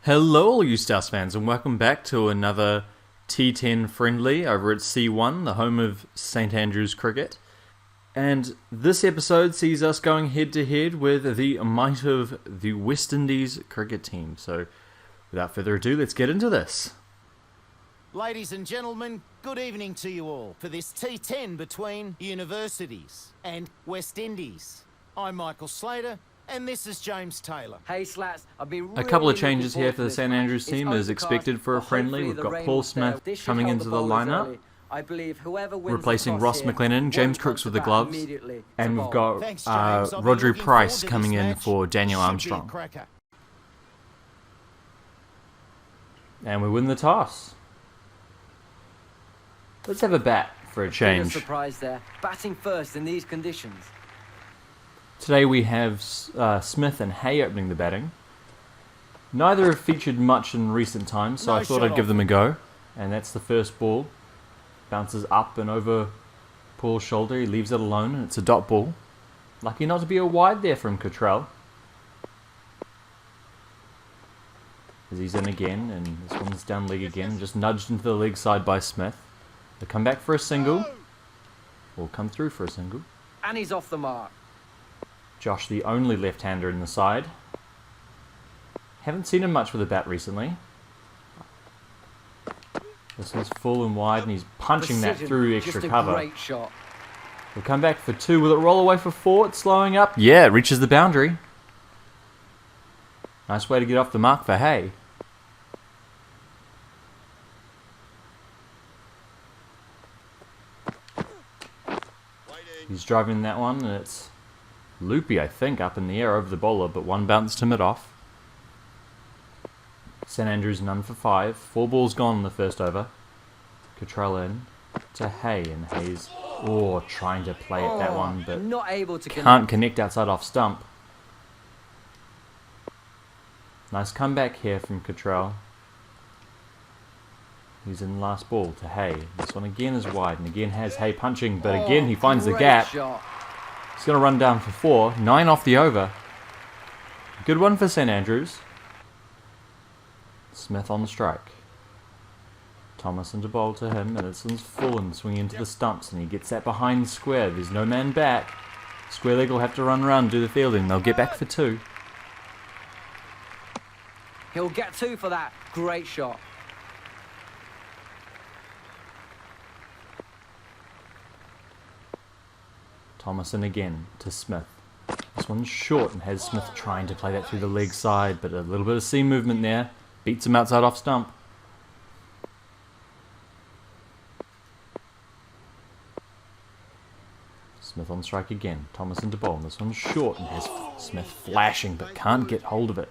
Hello all you StAUSCC fans and welcome back to another T10 friendly over at C1, the home of St Andrews Cricket. And this episode sees us going head to head with the might of the West Indies cricket team. So without further ado, let's get into this. Ladies and gentlemen, good evening to you all for this T10 between universities and West Indies. I'm Michael Slater. And this is James Taylor. Hey Slats, I've been A couple of changes here for the St Andrews team as expected for a friendly. We've got Paul Smith coming into the lineup, replacing Ross McLennan, James Crooks with the gloves, and we've got Rodri Price coming in for Daniel Armstrong. And we win the toss. Let's have a bat for a change. Surprise there, batting first in these conditions. Today we have Smith and Hay opening the batting. Neither have featured much in recent times, so I thought I'd give them a go. And that's the first ball. Bounces up and over Paul's shoulder. He leaves it alone, and it's a dot ball. Lucky not to be a wide there from Cottrell. As he's in again, and this one's down leg again. Just nudged into the leg side by Smith. They'll come back for a single. Or come through for a single. And he's off the mark. Josh, the only left-hander in the side. Haven't seen him much with a bat recently. This one's full and wide, and he's punching that through extra cover. Great shot. We'll come back for two. Will it roll away for four? It's slowing up. Yeah, it reaches the boundary. Nice way to get off the mark for Hay. He's driving that one, and it's loopy, I think, up in the air over the bowler, but one bounced him it off. St Andrews none for 5. 4 balls gone in the first over. Cottrell in to Hay, and Hay's trying to play at that one, but not able to can't connect outside off stump. Nice comeback here from Cottrell. He's in last ball to Hay. This one again is wide, and again has Hay punching, but again he finds the gap. Shot. He's going to run down for 4. 9 off the over. Good one for St Andrews. Smith on the strike. Thomas into bowl to him, and this one's full and swinging into the stumps, and he gets that behind square. There's no man back. Square leg will have to run around, do the fielding. They'll get back for 2. He'll get 2 for that. Great shot. Thomas in again to Smith. This one's short and has Smith trying to play that through the leg side, but a little bit of seam movement there. Beats him outside off stump. Smith on strike again. Thomas into bowl. This one's short and has Smith flashing but can't get hold of it.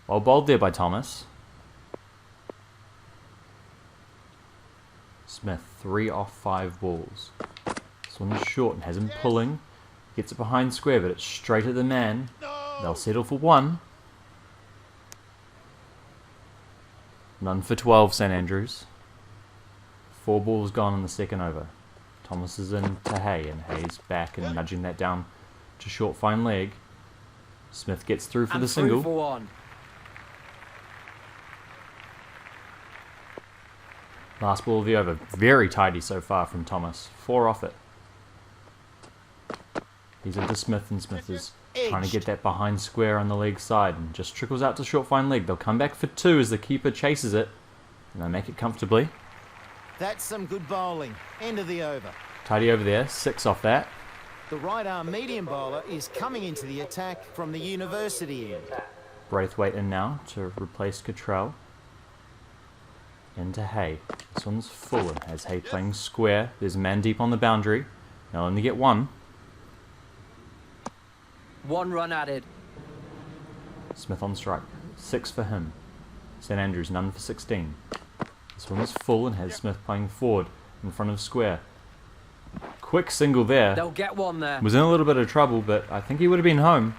Well bowled there by Thomas. Smith, 3 off 5 balls. This one's short and has him pulling. Gets it behind square, but it's straight at the man. They'll settle for 1. None for 12, St Andrews. 4 balls gone in the second over. Thomas is in to Hay, and Hay's back and nudging that down to short fine leg. Smith gets through for the single. For 1. Last ball of the over. Very tidy so far from Thomas. 4 off it. He's into Smith, and Smith is trying to get that behind square on the leg side and just trickles out to short fine leg. They'll come back for 2 as the keeper chases it, and they make it comfortably. That's some good bowling. End of the over. Tidy over there. 6 off that. The right arm medium bowler is coming into the attack from the university end. Braithwaite in now to replace Cottrell. Into Hay. This one's full and has Hay playing square. There's a man deep on the boundary. They'll only get 1. 1 run added. Smith on strike. 6 for him. St Andrews none for 16. This one is full and has Smith playing forward in front of square. Quick single there. They'll get 1 there. Was in a little bit of trouble, but I think he would have been home.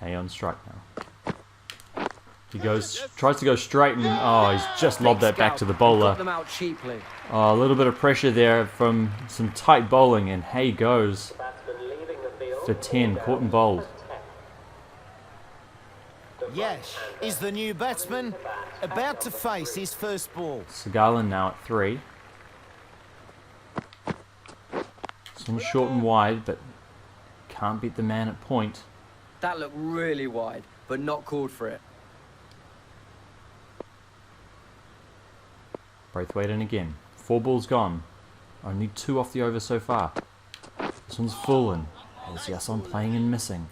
Hay on strike now. Tries to go straight, and oh, he's just lobbed that back to the bowler. Got them out cheaply. Oh, a little bit of pressure there from some tight bowling, and Hay goes for 10, caught and bowled. Yash is the new batsman, about to face his first ball. Segal now at 3. This one's short and wide, but can't beat the man at point. That looked really wide, but not called for it. Braithwaite in again. 4 balls gone. Only 2 off the over so far. This one's full, and there's Yason playing and missing.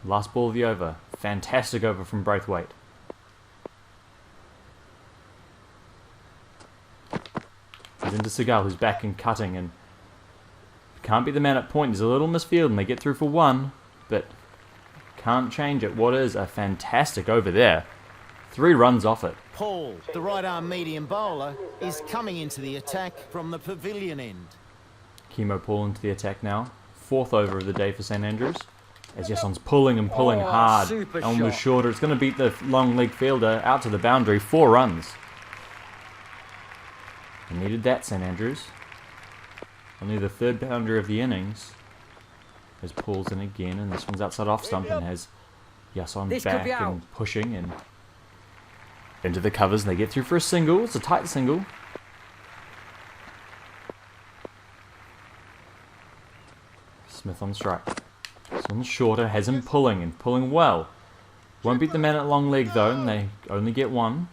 Last ball of the over. Fantastic over from Braithwaite. He's into Segal, who's back and cutting, and can't beat the man at point. There's a little misfield, and they get through for 1, but can't change it. What is a fantastic over there. 3 runs off it. Paul, the right-arm medium bowler, is coming into the attack from the pavilion end. Chemo Paul into the attack now. 4th over of the day for St Andrews. As Yason's pulling and pulling hard. Super Almost shot. shorter. It's going to beat the long leg fielder out to the boundary. 4 runs. They needed that, St Andrews. Only the 3rd boundary of the innings. As Paul's in again, and this one's outside off stump, and has Yason This could back be out. and pushing and into the covers, and they get through for a single. It's a tight single. Smith on strike. This one's shorter, has him pulling and pulling well. Won't beat the man at long leg though, and they only get 1.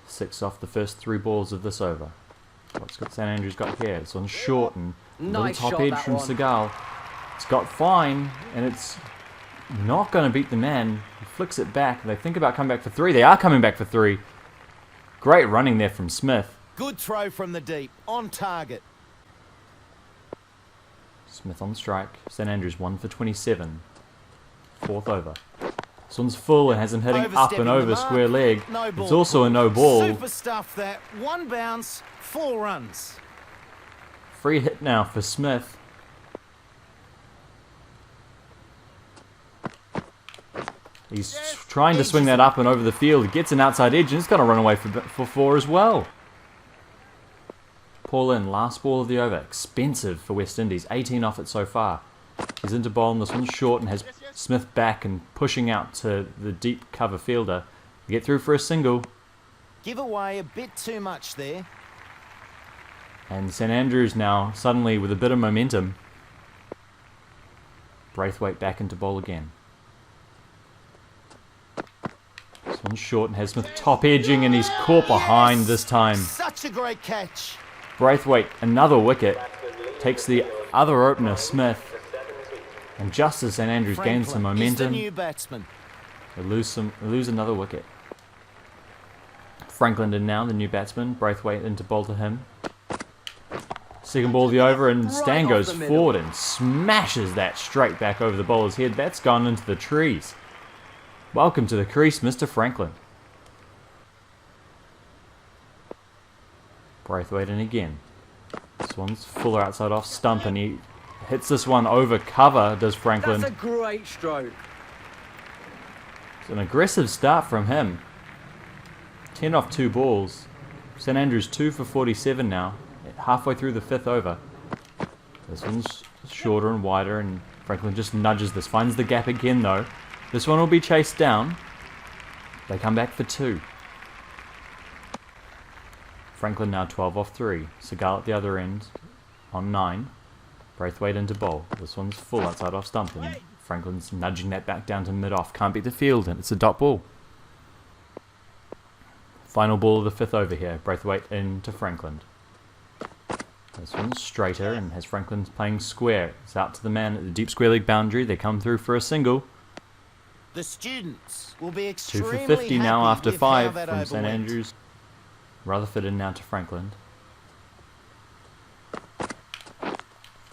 6 off the first 3 balls of this over. What's got St Andrews got here? This one's short and Nice little top shot, edge that from one. Segal. It's got fine, and it's not going to beat the man. He flicks it back. They think about coming back for 3. They are coming back for 3. Great running there from Smith. Good throw from the deep, on target. Smith on strike. St Andrews 1 for 27. 4th over. This one's full and has him hitting up Overstepping and the over mark. square leg. No ball It's also a called. no ball. Super stuff that. 1 bounce, 4 runs. Free hit now for Smith. He's trying to swing that up and over the field. He gets an outside edge, and it's going to run away for 4 as well. Paul in, last ball of the over. Expensive for West Indies. 18 off it so far. He's into bowl, and this one's short, and has Smith back and pushing out to the deep cover fielder. They get through for a single. Give away a bit too much there. And St Andrews now suddenly with a bit of momentum. Braithwaite back into bowl again. This one's short and has Smith top edging, and he's caught behind this time. Such a great catch. Braithwaite, another wicket, takes the other opener, Smith. And just as St Andrews gains some Franklin is the momentum, new batsman. they lose another wicket. Franklin in now, the new batsman. Braithwaite into bowl to him. Second ball of the over, and Right Stan off goes the middle. forward and smashes that straight back over the bowler's head. That's gone into the trees. Welcome to the crease, Mr. Franklin. Braithwaite in again. This one's fuller outside off stump, and he hits this one over cover, does Franklin. That's a great stroke. It's an aggressive start from him. 10 off 2 balls. St Andrews 2 for 47 now. Halfway through the 5th over. This one's shorter and wider, and Franklin just nudges this. Finds the gap again though. This one will be chased down. They come back for 2. Franklin now 12 off 3. Segal at the other end on 9. Braithwaite into bowl. This one's full outside off stump, and Franklin's nudging that back down to mid-off. Can't beat the field, and it's a dot ball. Final ball of the 5th over here. Braithwaite into Franklin. This one's straighter and has Franklin playing square. It's out to the man at the deep square leg boundary. They come through for a single. The students will be 2 extremely for 50 now happy after with 5 how that from over St went. Andrews. Rutherford in now to Franklin.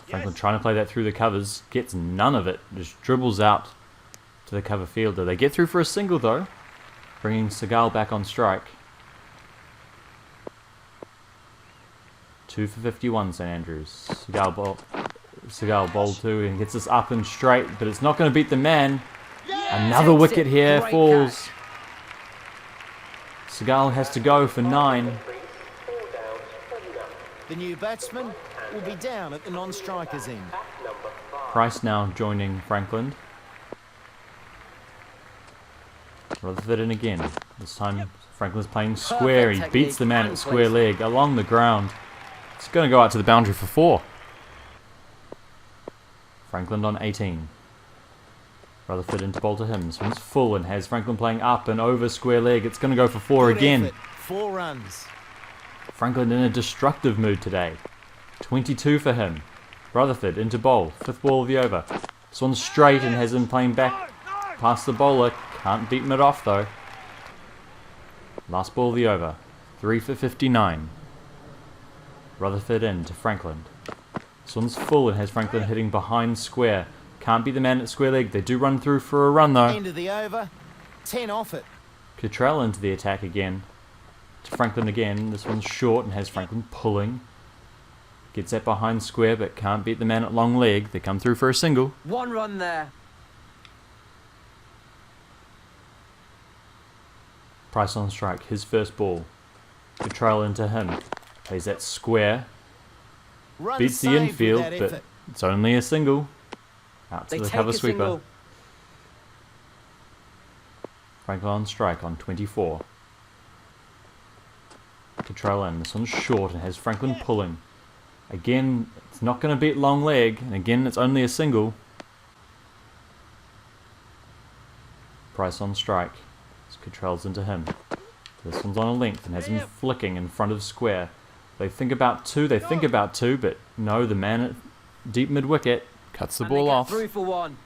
Franklin trying to play that through the covers. Gets none of it. Just dribbles out to the cover fielder. They get through for a single though. Bringing Segal back on strike. 2 for 51 St Andrews. Segal Seagal bowled to and gets this up and straight, but it's not going to beat the man. Another wicket here falls. Seagal has to go for 9. The new batsman will be down at the non-striker's end. Price now joining Franklin. Rutherford in again. This time Franklin's playing square. He beats the man at square leg along the ground. It's going to go out to the boundary for 4. Franklin on 18. Rutherford into bowl to him. This one's full and has Franklin playing up and over square leg. It's going to go for 4 Good again. effort. 4 runs. Franklin in a destructive mood today. 22 for him. Rutherford into bowl. 5th ball of the over. This one's straight and has him playing back past the bowler. Can't beat mid off though. Last ball of the over. 3 for 59. Rutherford in to Franklin. This one's full and has Franklin hitting behind square. Can't beat the man at square leg. They do run through for a run though. End of the over. 10 off it. Cottrell into the attack again. To Franklin again. This one's short and has Franklin pulling. Gets that behind square but can't beat the man at long leg. They come through for a single. 1 run there. Price on strike. His first ball. Cottrell into him. Plays that square. Run Beats the saved with infield that but effort. it's only a single. Out to They the take cover a sweeper. single. Franklin on strike on 24. Cottrell in. This one's short and has Franklin pulling. Again, it's not going to beat long leg. And again, it's only a single. Price on strike. Cottrell's into him. This one's on a length and has him flicking in front of square. They think about 2, but no, the man at deep mid-wicket cuts the And they ball get off. 3 for 1.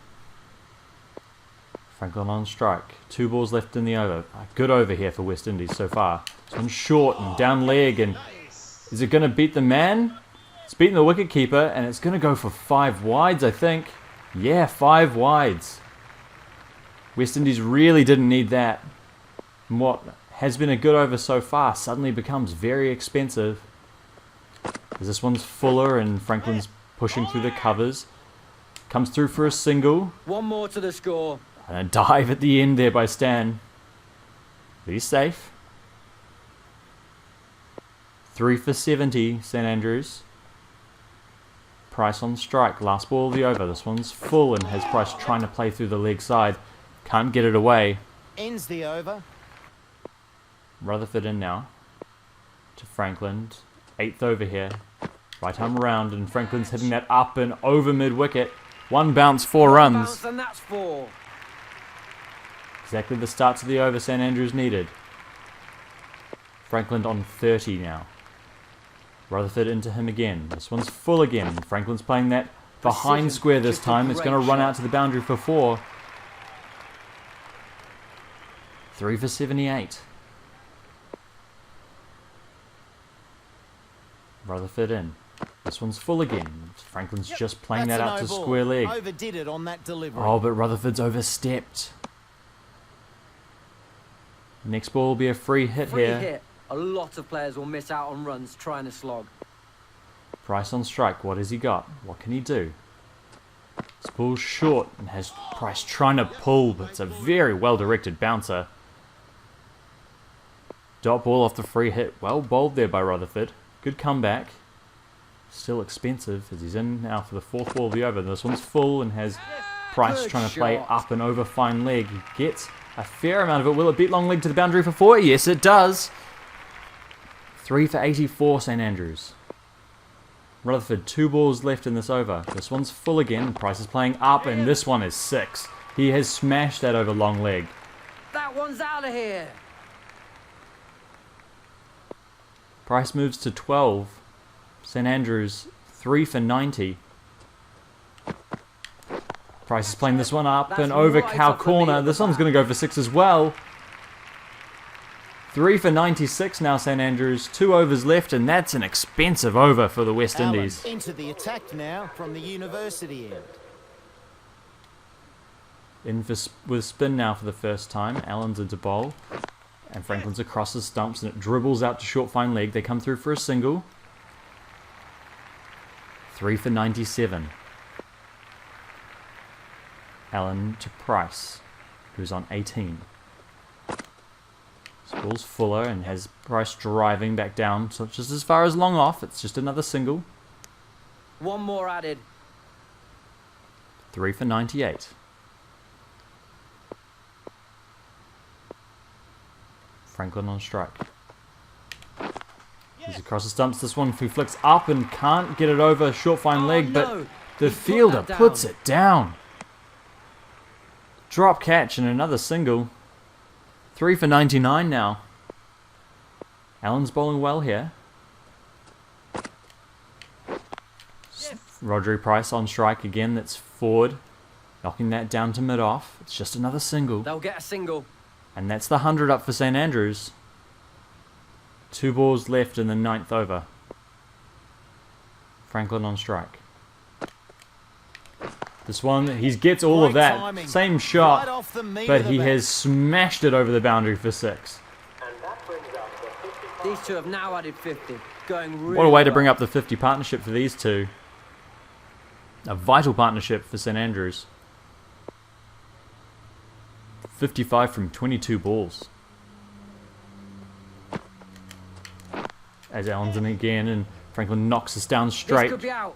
Franklin on strike. 2 balls left in the over. A good over here for West Indies so far. This one's short and down leg, and is it going to beat the man? It's beating the wicket keeper, and it's going to go for 5 wides, I think. Yeah, 5 wides. West Indies really didn't need that. And what has been a good over so far suddenly becomes very expensive. As this one's fuller and Franklin's pushing through the covers. Comes through for a single. 1 more to the score. And a dive at the end there by Stan. But he's safe. 3 for 70, St Andrews. Price on strike. Last ball of the over. This one's full and has Price trying to play through the leg side. Can't get it away. Ends the over. Rutherford in now. To Franklin. 8th over here. Right arm around and Franklin's hitting that up and over mid-wicket. 1 bounce, 4 runs. Bounce, and that's 4. Exactly the start to the over St Andrews needed. Franklin on 30 now. Rutherford into him again. This one's full again. Franklin's playing that behind Precision. square this Just a time. It's going to great run shot. out to the boundary for 4. 3 for 78. Rutherford in. This one's full again. Franklin's just playing That's that an out to no ball. square leg. Overdid it on that delivery. Oh, but Rutherford's overstepped. Next ball will be a free hit Free here. hit. A lot of players will miss out on runs trying to slog. Price on strike. What has he got? What can he do? This ball's short and has Price trying to pull, but it's a very well-directed bouncer. Dot ball off the free hit. Well bowled there by Rutherford. Good comeback. Still expensive as he's in now for the 4th ball of the over. This one's full and has Price Good trying to play shot. up and over fine leg. He gets a fair amount of it. Will it beat long leg to the boundary for 4? Yes, it does. 3 for 84, St Andrews. Rutherford, 2 balls left in this over. This one's full again. Price is playing up, and this one is 6. He has smashed that over long leg. That one's out of here. Price moves to 12. St Andrews, 3 for 90. Price is playing this one up That's and over right cow up the corner. middle of This the one's going to go for 6 as well. 3 for 96 now, St Andrews. 2 overs left, and that's an expensive over for the West Allen Indies. into the attack now from the university end. In for, with spin now for the first time. Allen's into bowl. And Franklin's across the stumps, and it dribbles out to short fine leg. They come through for a single. 3 for 97. Allen to Price, who's on 18. This ball's fuller and has Price driving back down, so just as far as long off. It's just another single. One more added. 3 for 98. Franklin on strike. He's across the stumps. This one who flicks up and can't get it over. Short fine leg, but the fielder puts it down. Drop catch and another single. 3 for 99 now. Allen's bowling well here. Rodri Price on strike again. That's forward. Knocking that down to mid-off. It's just another single. They'll get a single. And that's the 100 up for St Andrews. 2 balls left in the 9th over. Franklin on strike. This one, he gets all of that. Same shot, but he has smashed it over the boundary for 6. These two have now added 50. Going really What a way to well. bring up the 50 partnership for these two. A vital partnership for St Andrews. 55 from 22 balls. As Allen's in again and Franklin knocks us down This straight. could be out.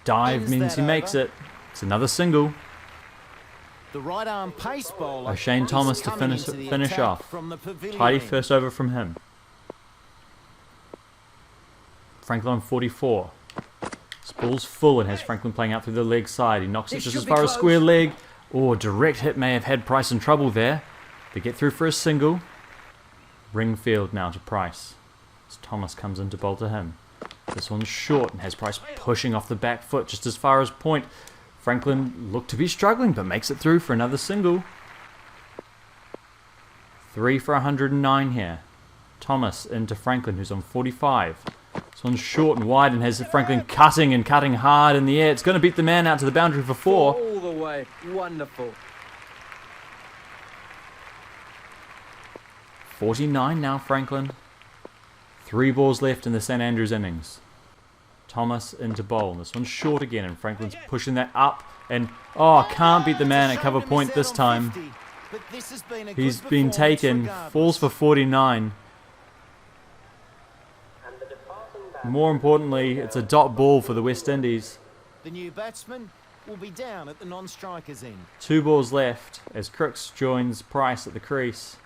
Dive means he makes it. It's another single. The right arm pace bowler. O'Shane is Thomas to coming finish into the finish attack off. from the pavilion Tidy end. first over from him. Franklin on 44. This ball's full and has Franklin playing out through the leg side. He knocks it This just should as be far as close. square leg. Oh, direct hit may have had Price in trouble there. They get through for a single. Ringfield now to Price. As Thomas comes in to bowl to him. This one's short and has Price pushing off the back foot just as far as point. Franklin looked to be struggling but makes it through for another single. 3 for 109 here. Thomas into Franklin, who's on 45. This one's short and wide and has Franklin cutting and cutting hard in the air. It's going to beat the man out to the boundary for 4. All the way. Wonderful. 49 now, Franklin. 3 balls left in the St Andrews innings. Thomas into bowl. This one's short again, and Franklin's pushing that up. And, oh, can't beat the man at cover point this time. He's been taken. Falls for 49. More importantly, it's a dot ball for the West Indies. The new batsman will be down at the non-strikers end. 2 balls left as Crooks joins Price at the crease.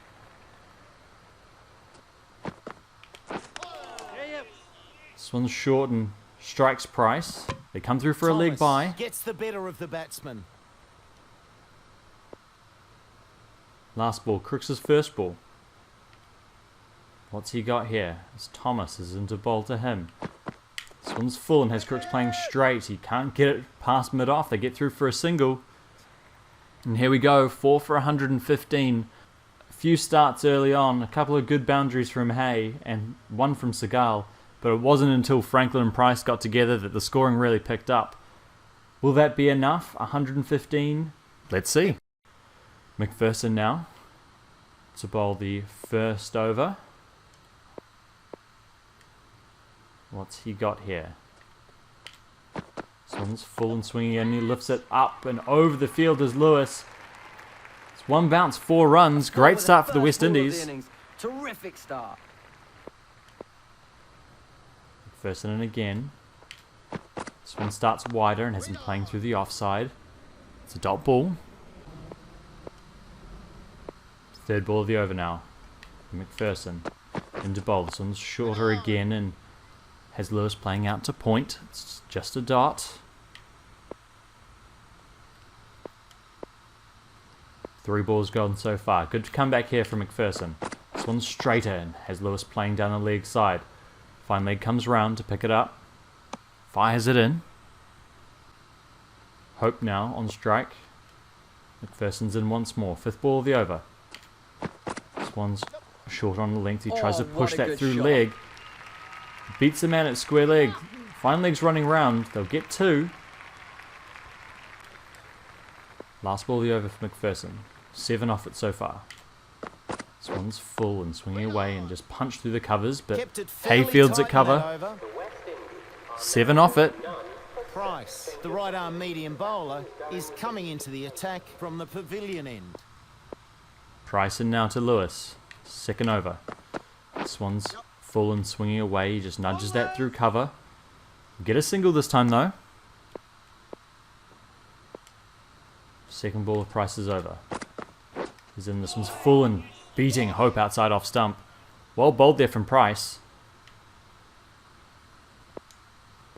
This one's short and strikes Price. They come through for a leg by. Gets the better of the batsman. Last ball, Crooks' first ball. What's he got here? As Thomas is into bowl to him. This one's full and has Crooks playing straight. He can't get it past mid-off. They get through for a single. And here we go, 4 for 115. A few starts early on, a couple of good boundaries from Hay and one from Seagal. But it wasn't until Franklin and Price got together that the scoring really picked up. Will that be enough? 115? Let's see. McPherson now to bowl the first over. What's he got here? This one's full and swinging and he lifts it up and over the field as Lewis. It's 1 bounce, 4 runs. Great start for the West Indies. Terrific start. McPherson in again. This one starts wider and has him playing through the offside. It's a dot ball. 3rd ball of the over now. McPherson into bowl. This one's shorter again and has Lewis playing out to point. It's just a dot. 3 balls gone so far. Good comeback here from McPherson. This one's straighter and has Lewis playing down the leg side. Fine leg comes round to pick it up. Fires it in. Hope now on strike. McPherson's in once more. 5th ball of the over. This one's short on the length. He tries to push that through leg. Beats the man at square leg. Fine leg's running round. They'll get 2. Last ball of the over for McPherson. 7 off it so far. This one's full and swinging away and just punched through the covers, but Hayfield's at cover. 7 off it. Price. The right-arm medium bowler is coming into the attack from the pavilion end. Price in now to Lewis. Second over. This one's full and swinging away. He just nudges that through cover. Get a single this time though. Second ball of Price is over. He's in. This one's full and beating Hope outside off stump. Well bowled there from Price.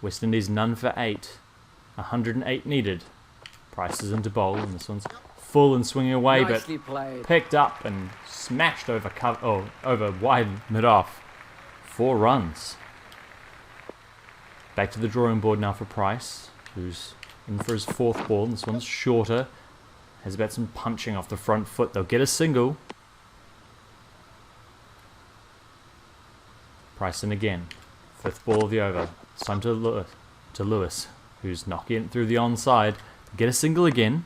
West Indies none for 8. 108 needed. Price is into bowl, and this one's full and swinging away, Nicely but played. picked up and smashed over over wide mid off. 4 runs. Back to the drawing board now for Price, who's in for his 4th ball. And this one's shorter. Has about some punching off the front foot. They'll get a single. Price in again. 5th ball of the over. It's time to Lewis, who's knocking it through the onside. Get a single again.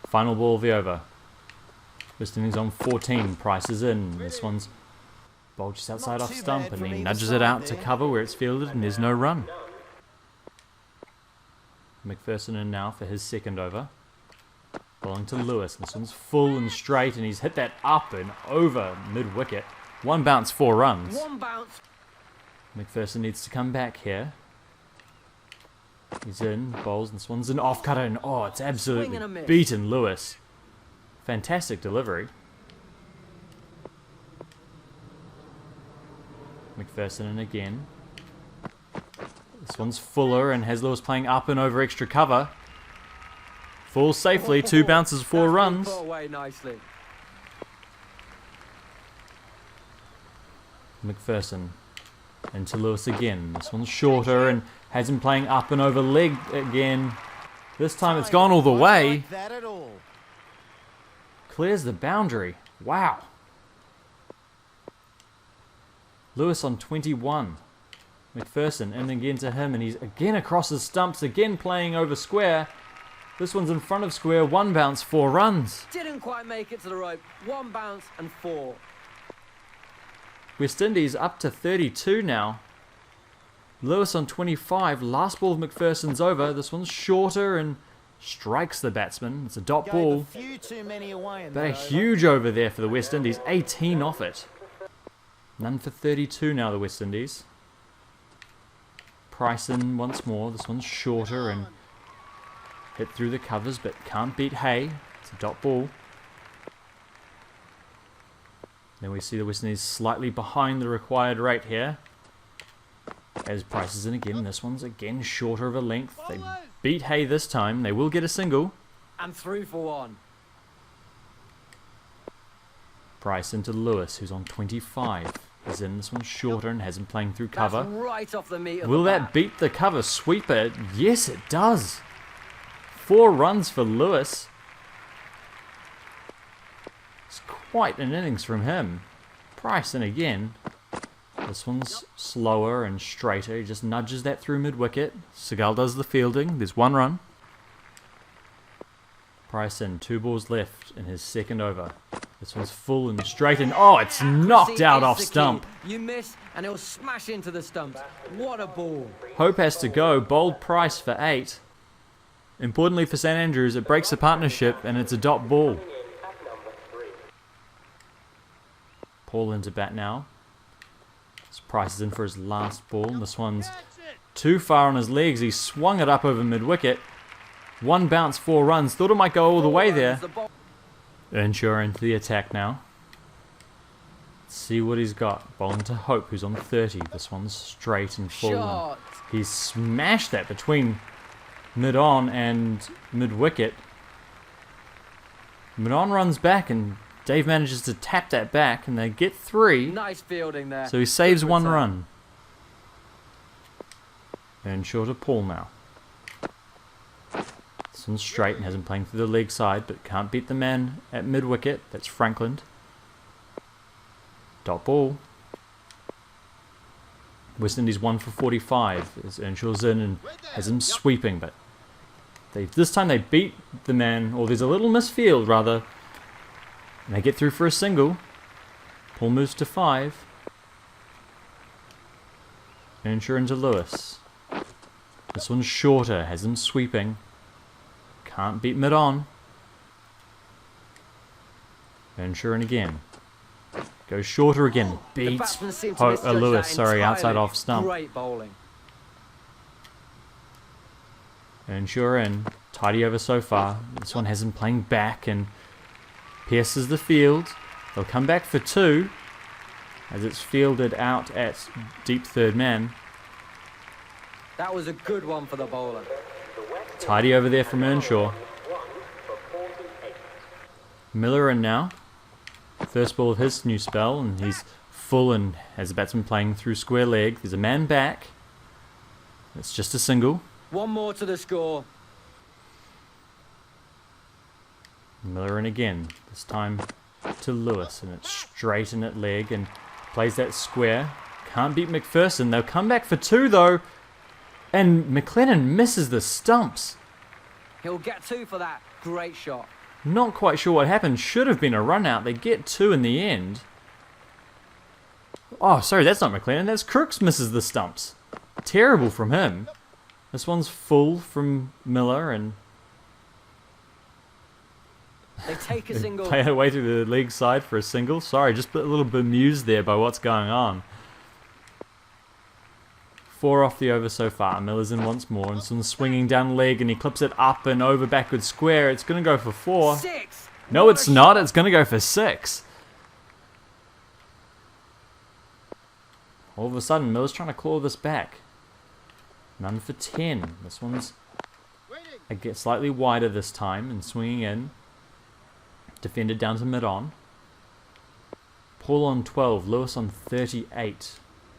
Final ball of the over. West Indies on 14. Price is in. This one's bowled just outside Not off too stump, bad and from he either nudges side it out to there. cover where it's fielded, and there's no run. McPherson in now for his 2nd over. Bowling to Lewis. This one's full and straight, and he's hit that up and over mid-wicket. 1 bounce, 4 runs. 1 bounce. McPherson needs to come back here. He's in, bowls, and this one's an off-cutter, and oh, it's absolutely Swing and a miss. beaten Lewis. Fantastic delivery. McPherson in again. This one's fuller and has Lewis playing up and over extra cover. Falls safely, 2 bounces, 4 That's been runs. put away nicely. McPherson into Lewis again. This one's shorter and has him playing up and over leg again. This time it's gone all the Won't way. like that at all. Clears the boundary. Wow. Lewis on 21. McPherson in again to him, and he's again across his stumps, again playing over square. This one's in front of square. 1 bounce, 4 runs. Didn't quite make it to the rope. 1 bounce and 4. West Indies up to 32 now. Lewis on 25. Last ball of McPherson's over. This one's shorter and strikes the batsman. It's a dot Gave ball. a few too many away in But a that over. huge over there for the West Indies. 18 off it. None for 32 now, the West Indies. Price in once more. This one's shorter and hit through the covers, but can't beat Hay. It's a dot ball. Then we see the West Indies slightly behind the required rate here. As Price is in again. This one's again shorter of a length. They beat Hay this time. They will get a single. And through for 1. Price into Lewis, who's on 25. He's in. This one's shorter and has him playing through cover. That's right off the meat of Will the that bat. beat the cover sweeper? Yes, it does. 4 runs for Lewis. It's quite an innings from him. Price in again. This one's slower and straighter. He just nudges that through mid-wicket. Seagal does the fielding. There's 1 run. Price in. 2 balls left in his 2nd over. This one's full and straight, and oh, it's knocked See, out it's off the key. stump. You miss, and it'll smash into the stumps. What a ball. Hope has to go. Bowled Price for 8. Importantly for St Andrews, it breaks the partnership, and it's a dot ball. Paul into bat now. This Price is in for his last ball, and this one's too far on his legs. He swung it up over mid-wicket. 1 bounce, 4 runs. Thought it might go all the way there. The ball- Earnshaw into the attack now. Let's see what he's got. Bowling to Hope, who's on 30. This one's straight and full. Shot. He's smashed that between mid-on and mid-wicket. Mid-on runs back, and Dave manages to tap that back, and they get 3. Nice fielding there. So he saves Good 1 return. run. Earnshaw to Paul now. This one's straight and has him playing through the leg side, but can't beat the man at mid-wicket. That's Franklin. Dot ball. West Indies 1 for 45 as Earnshaw's in and has him sweeping, but this time they beat the man, or there's a little misfield rather, and they get through for a single. Paul moves to 5. Earnshaw into Lewis. This one's shorter, has him sweeping. Can't beat mid-on. Earnshaw in again. Goes shorter again. The Beats batsman seemed to misjudge Lewis, that sorry, outside entirely. off stump. Great bowling. Earnshaw in. Tidy over so far. This one has him playing back and pierces the field. They'll come back for 2 as it's fielded out at deep third man. That was a good one for the bowler. Tidy over there from Earnshaw. Miller in now. First ball of his new spell, and he's full and has the batsman playing through square leg. There's a man back. It's just a single. One more to the score. Miller in again. This time to Lewis, and it's straight in at leg and plays that square. Can't beat McPherson. They'll come back for 2 though. And McLennan misses the stumps. He'll get 2 for that. Great shot. Not quite sure what happened. Should have been a run out. They get 2 in the end. Oh, sorry, that's not McLennan. That's Crooks misses the stumps. Terrible from him. This one's full from Miller and They take a single. play it away through the leg side for a single. Sorry, just a little bemused there by what's going on. 4 off the over so far. Miller's in once more, and some swinging down leg, and he clips it up and over backward square. It's going to go for 4. 6. No, it's not. It's going to go for 6. All of a sudden, Miller's trying to claw this back. None for 10. This one's slightly wider this time and swinging in. Defended down to mid-on. Paul on 12. Lewis on 38.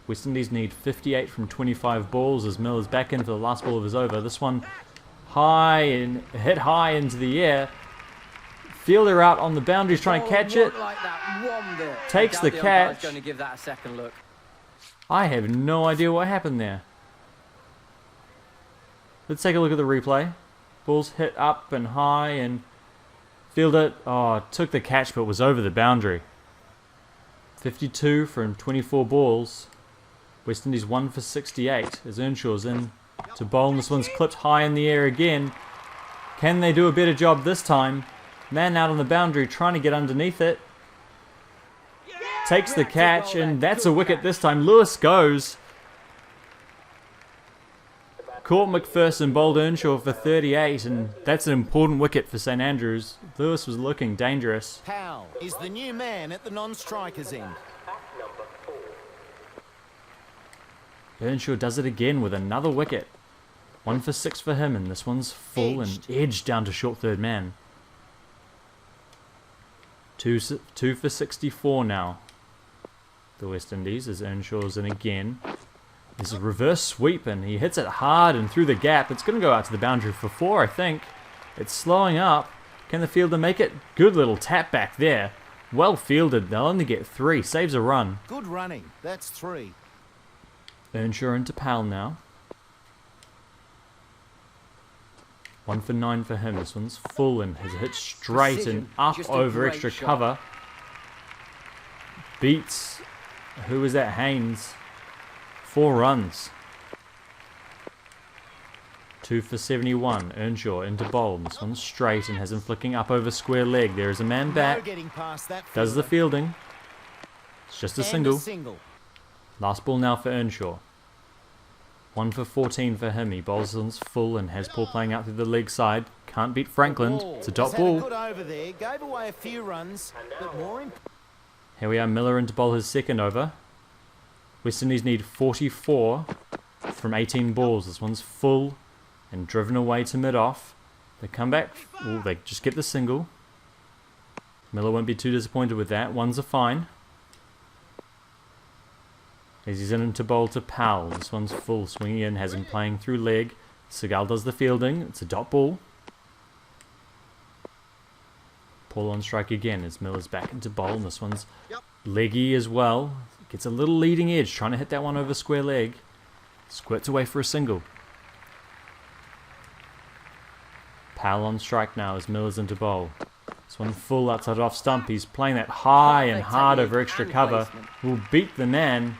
West Indies need 58 from 25 balls as Miller's back in for the last ball of his over. This one high and hit high into the air. Fielder out on the boundaries trying to catch it. Like that. One Takes the catch. Going to give that a second look. I have no idea what happened there. Let's take a look at the replay. Ball's hit up and high and fielder, took the catch but was over the boundary. 52 from 24 balls. West Indies 1 for 68 as Earnshaw's in to bowl, and this one's clipped high in the air again. Can they do a better job this time? Man out on the boundary trying to get underneath it. Takes the catch, and that's a wicket this time. Lewis goes. Caught McPherson, bowled Earnshaw for 38, and that's an important wicket for St Andrews. Lewis was looking dangerous. Powell is the new man at the non-strikers end. Earnshaw does it again with another wicket. 1 for 6 for him, and this one's full and edged down to short third man. 2 for 64 now. The West Indies as Earnshaw's in again. There's a reverse sweep and he hits it hard and through the gap. It's going to go out to the boundary for 4, I think. It's slowing up. Can the fielder make it? Good little tap back there. Well fielded. They'll only get 3. Saves a run. Good running. That's 3. Earnshaw into Powell now. 1 for 9 for him. This one's full and has hit straight and up Just a over great extra shot. cover. Beats. Who was that? Haynes. 4 runs. 2 for 71. Earnshaw into bowl. This one's straight and has him flicking up over square leg. There is a man No back. getting past that Does the fielder. fielding. It's just a And single. a single. Last ball now for Earnshaw. 1 for 14 for him. He bowls on full and has Paul playing out through the leg side. Can't beat Franklin. It's a dot He's had ball. a good over there. Gave away a few runs, but more important. Here we are, Miller in to bowl his second over. West Indies need 44 from 18 balls. This one's full and driven away to mid-off. They come back. Ooh, they just get the single. Miller won't be too disappointed with that. One's a fine. As he's in to bowl to Powell. This one's full, swinging in, has him playing through leg. Seagal does the fielding. It's a dot ball. Paul on strike again as Miller's back into bowl. And this one's leggy as well. Gets a little leading edge, trying to hit that one over square leg. Squirts away for a single. Powell on strike now as Miller's into bowl. This one full outside off stump. He's playing that high and Perfect hard technique over extra and cover. placement. Will beat the man.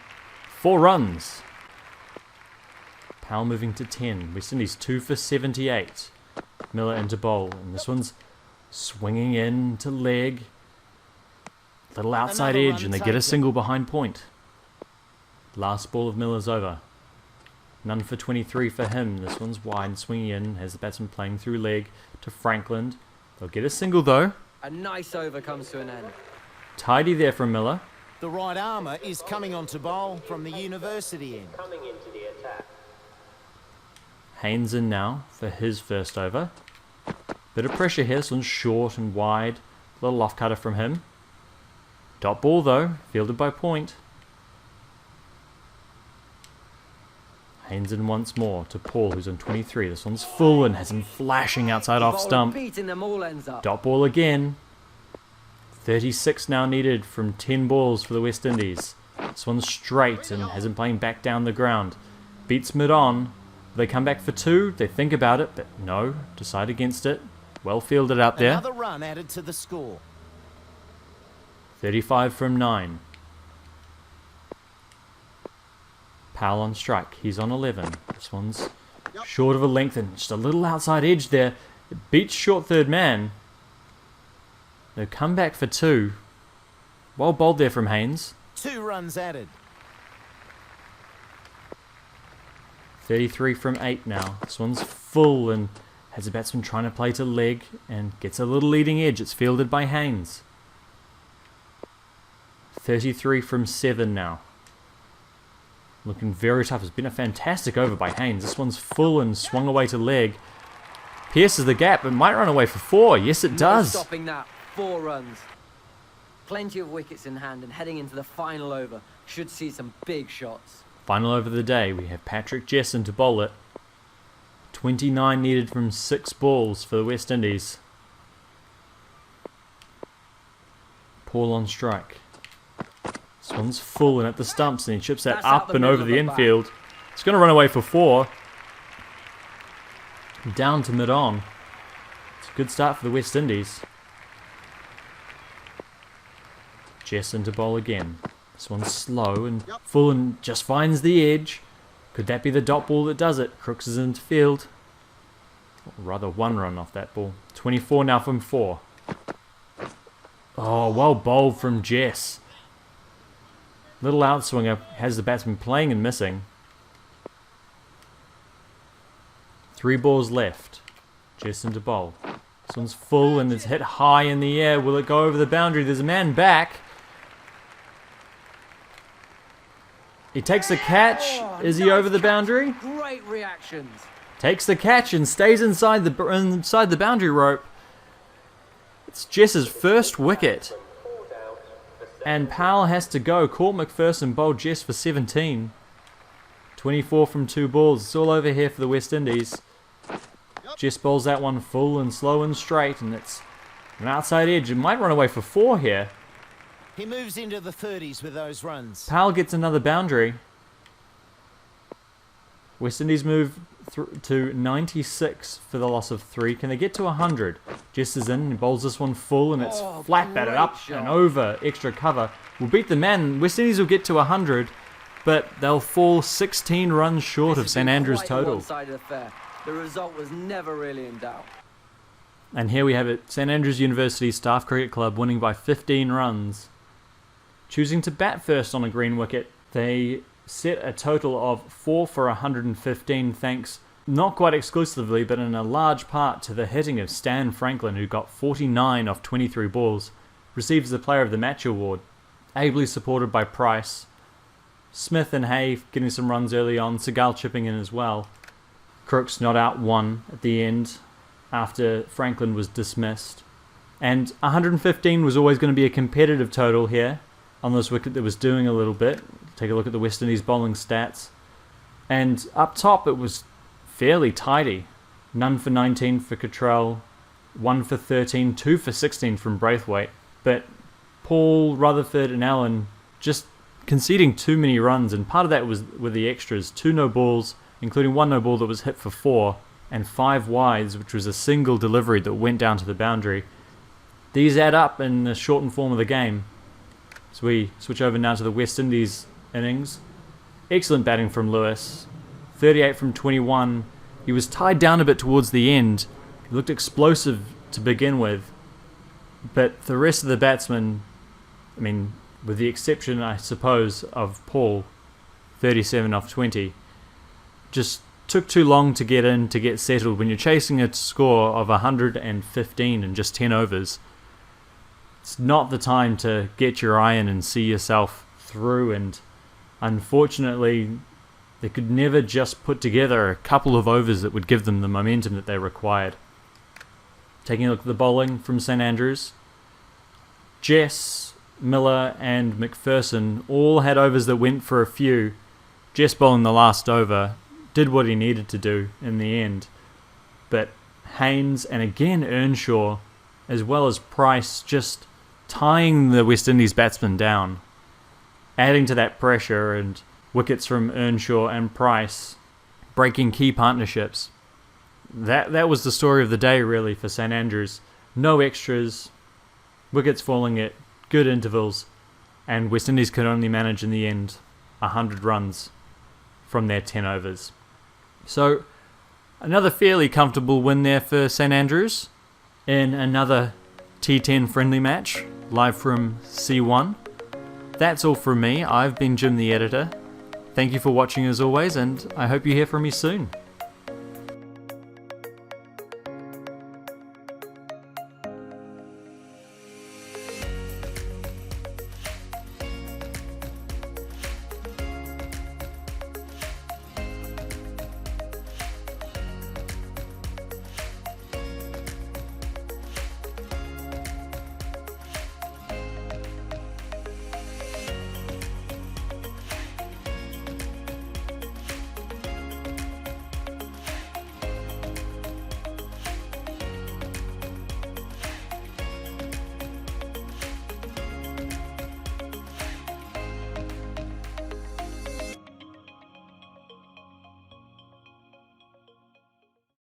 4 runs. Powell moving to 10. West Indies 2 for 78. Miller into bowl. And this one's swinging in to leg. Little outside Another edge, run and they get taken. a single behind point. Last ball of Miller's over. None for 23 for him. This one's wide, swinging in. Has the batsman playing through leg to Franklin. They'll get a single though. A nice over comes to an end. Tidy there from Miller. The right armour is coming on to bowl from the university end. Haynes in now for his first over. Bit of pressure here. This one's short and wide. Little off cutter from him. Dot ball though, fielded by Point. Haynes in once more to Paul, who's on 23. This one's full and has him flashing outside off Bowler stump. beating them all ends up. Dot ball again. 36 now needed from 10 balls for the West Indies. This one's straight and has him playing back down the ground. Beats mid on. They come back for 2. They think about it, but no. Decide against it. Well fielded out there. Another run added to the score. 35 from 9. Powell on strike. He's on 11. This one's short of a length and just a little outside edge there. It beats short third man. They'll come back for 2. Well bowled there from Haynes. 2 runs added. 33 from 8 now. This one's full and has a batsman trying to play to leg and gets a little leading edge. It's fielded by Haynes. 33 from 7 now. Looking very tough. It's been a fantastic over by Haynes. This one's full and swung away to leg. Pierces the gap. It might run away for 4. Yes, it No does. stopping that. 4 runs. Plenty of wickets in hand and heading into the final over. Should see some big shots. Final over of the day. We have Patrick Jesson to bowl it. 29 needed from 6 balls for the West Indies. Paul on strike. This one's full and at the stumps, and he chips that That's out up the and middle over of the the bat. infield. It's going to run away for 4. Down to mid-on. It's a good start for the West Indies. Jesson to bowl again. This one's slow and full and just finds the edge. Could that be the dot ball that does it? Crooks is into field. Or rather 1 run off that ball. 24 now from 4. Oh, well bowled from Jess. Little outswinger has the batsman playing and missing. 3 balls left. Jesson to bowl. This one's full and it's hit high in the air. Will it go over the boundary? There's a man back. He takes the catch. Is he Nice over the catch. boundary? Great reactions. Takes the catch and stays inside the boundary rope. It's Jess's first wicket. And Powell has to go. Court McPherson bowled Jess for 17. 24 from 2 balls. It's all over here for the West Indies. Jess bowls that one full and slow and straight, and it's an outside edge. It might run away for 4 here. He moves into the 30s with those runs. Powell gets another boundary. West Indies move to 96 for the loss of 3. Can they get to 100? Jess is in and bowls this one full, and it's flat batted great up shot. and over. Extra cover. Will beat the man. West Indies will get to 100, but they'll fall 16 runs short of This has St been Andrews quite a total. one-sided affair. The result was never really in doubt. And here we have it. St Andrews University Staff Cricket Club winning by 15 runs. Choosing to bat first on a green wicket, they set a total of 4 for 115 thanks, not quite exclusively, but in a large part to the hitting of Stan Franklin, who got 49 off 23 balls, receives the Player of the Match award, ably supported by Price. Smith and Hay getting some runs early on, Segal chipping in as well. Crooks not out 1 at the end after Franklin was dismissed. And 115 was always going to be a competitive total here on this wicket that was doing a little bit. Take a look at the West Indies bowling stats. And up top it was fairly tidy. None for 19 for Cottrell, 1 for 13, 2 for 16 from Braithwaite. But Paul, Rutherford and Allen just conceding too many runs, and part of that was with the extras. 2 no balls, including 1 no ball that was hit for 4, and 5 wides, which was a single delivery that went down to the boundary. These add up in the shortened form of the game. So we switch over now to the West Indies innings. Excellent batting from Lewis. 38 from 21. He was tied down a bit towards the end. He looked explosive to begin with. But the rest of the batsmen, I mean, with the exception, I suppose, of Paul, 37 off 20, just took too long to get in, to get settled. When you're chasing a score of 115 in just 10 overs, it's not the time to get your eye in and see yourself through. And unfortunately, they could never just put together a couple of overs that would give them the momentum that they required. Taking a look at the bowling from St Andrews, Jess, Miller and McPherson all had overs that went for a few. Jess bowling the last over did what he needed to do in the end. But Haynes and again Earnshaw, as well as Price, just tying the West Indies batsmen down, adding to that pressure, and wickets from Earnshaw and Price breaking key partnerships. That was the story of the day, really, for St Andrews. No extras, wickets falling at good intervals, and West Indies could only manage in the end 100 runs from their 10 overs. So, another fairly comfortable win there for St Andrews in another T10 friendly match, live from C1. That's all from me. I've been Jim the Editor. Thank you for watching as always, and I hope you hear from me soon.